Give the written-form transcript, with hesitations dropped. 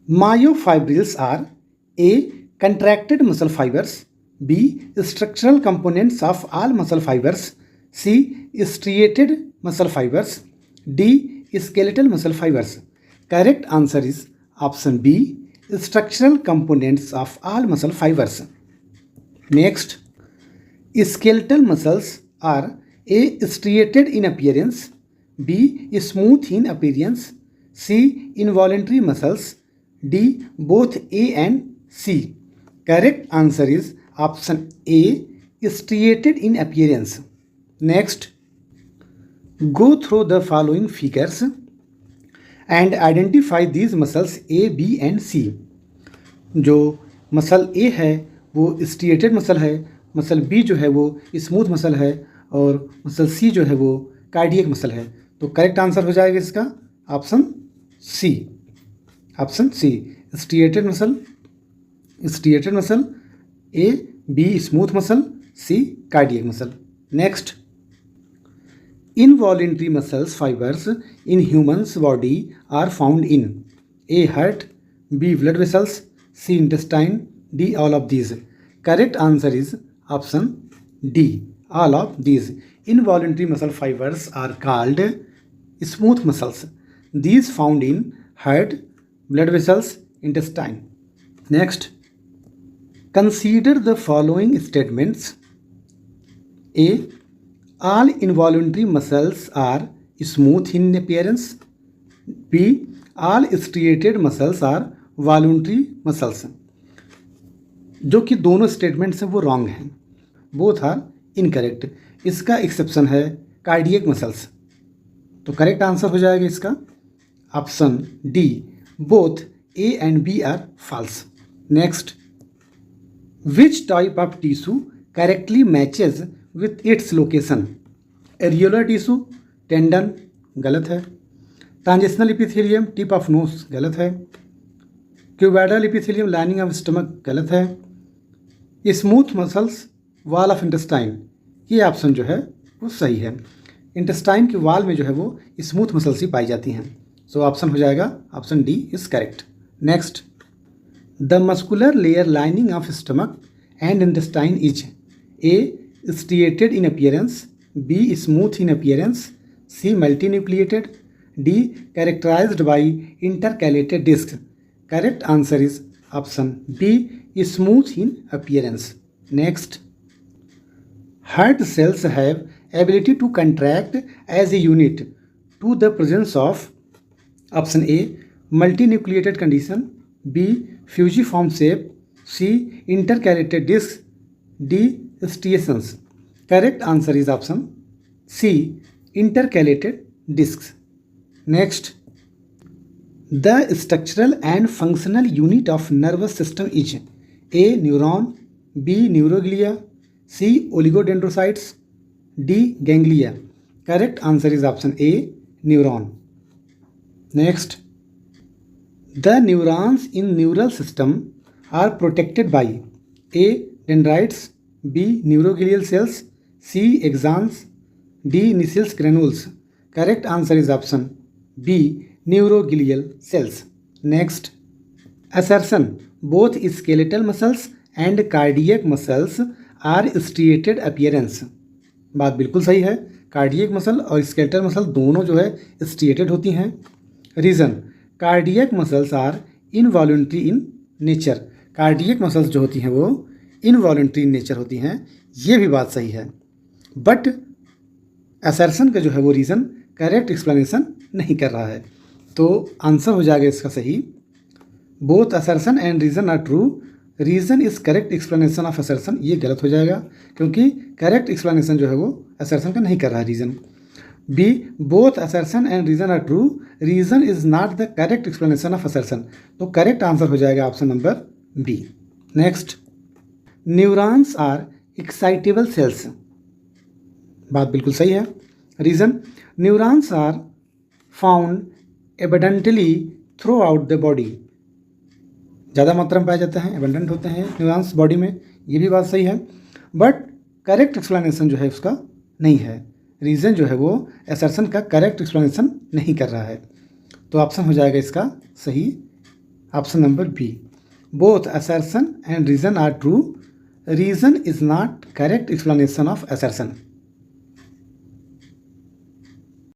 Myofibrils are A. Contracted muscle fibers, B. Structural components of all muscle fibers, C. Striated muscle fibers, D. Skeletal muscle fibers. Correct answer is option B. Structural components of all muscle fibers. Next, skeletal muscles are A. Striated in appearance, B. Smooth in appearance, C. Involuntary muscles, D. Both A and C. Correct answer is option A. Striated in appearance. Next, go through the following figures and identify these muscles A, B and C. जो muscle A है वो striated muscle है, muscle B जो है वो smooth muscle है और muscle C जो है वो कार्डियक मसल है। तो करेक्ट आंसर हो जाएगा इसका option C. Option C, striated muscle A, B smooth muscle, C cardiac muscle. Next, involuntary muscles fibers in humans body are found in A. heart, B. blood vessels, C. intestine, D. all of these. Correct answer is option D. all of these. Involuntary muscle fibers are called smooth muscles. These found in heart, blood vessels, intestine. Next, consider the following statements. A. All involuntary muscles are smooth in appearance. B. All striated muscles are voluntary muscles. जो कि दोनों statements हैं वो wrong हैं, both are incorrect. इसका exception है cardiac muscles. तो correct answer हो जाएगा इसका option D, both A and B are false. Next, which type of tissue correctly matches with its location? Areolar tissue, tendon गलत है। Transitional epithelium, tip of nose गलत है। Cuboidal epithelium, lining of stomach गलत है। Smooth muscles, wall of intestine, ये option जो है वो सही है। इंटेस्टाइन के वॉल में जो है वो स्मूथ मसल्स ही पाई जाती हैं। सो ऑप्शन हो जाएगा option D is correct. Next, the muscular layer lining of stomach and intestine is a. striated in appearance, B. smooth in appearance, C. multinucleated, D. characterized by intercalated discs. Correct answer is option B. smooth in appearance. Next, heart cells have ability to contract as a unit to the presence of option A. multinucleated condition, B. fusiform shape, C. intercalated discs, D. striations. Correct answer is option C. intercalated discs. Next, the structural and functional unit of nervous system is A. neuron, B. neuroglia, C. oligodendrocytes, D. ganglia. Correct answer is option A. neuron. Next, the neurons in neural system are protected by A. dendrites, B. neuroglial cells, C. axons, D. Nissel's granules. Correct answer is option B. neuroglial cells. Next, assertion, both skeletal muscles and cardiac muscles are striated appearance. बात बिल्कुल सही है, cardiac muscle और skeletal muscle दोनों जो है striated होती हैं। Reason, cardiac muscles are involuntary in nature. Cardiac muscles जो होती हैं वो इनवॉलंटरी नेचर होती हैं, ये भी बात सही है। बट असर्शन का जो है वो रीज़न करेक्ट एक्सप्लेनेशन नहीं कर रहा है। तो आंसर हो जाएगा इसका सही, both assertion and reason are true, reason is correct explanation of assertion. ये गलत हो जाएगा क्योंकि करेक्ट एक्सप्लेनेशन जो है वो असर्शन का नहीं कर रहा है reason. B, both assertion and reason are true, reason is not the correct explanation of assertion. तो करेक्ट आंसर हो जाएगा option number B. Next, neurons are excitable cells. बात बिल्कुल सही है। Reason, neurons are found abundantly throughout the body. ज़्यादा मात्रा में पाए जाते हैं, एबंडेंट होते हैं न्यूरॉन्स बॉडी में, ये भी बात सही है। बट करेक्ट एक्सप्लेनेशन जो है उसका नहीं है। रीज़न जो है वो असर्शन का करेक्ट एक्सप्लेनेशन नहीं कर रहा है। तो ऑप्शन हो जाएगा इसका सही Option number B. Both assertion and reason are true. Reason is not correct explanation of assertion.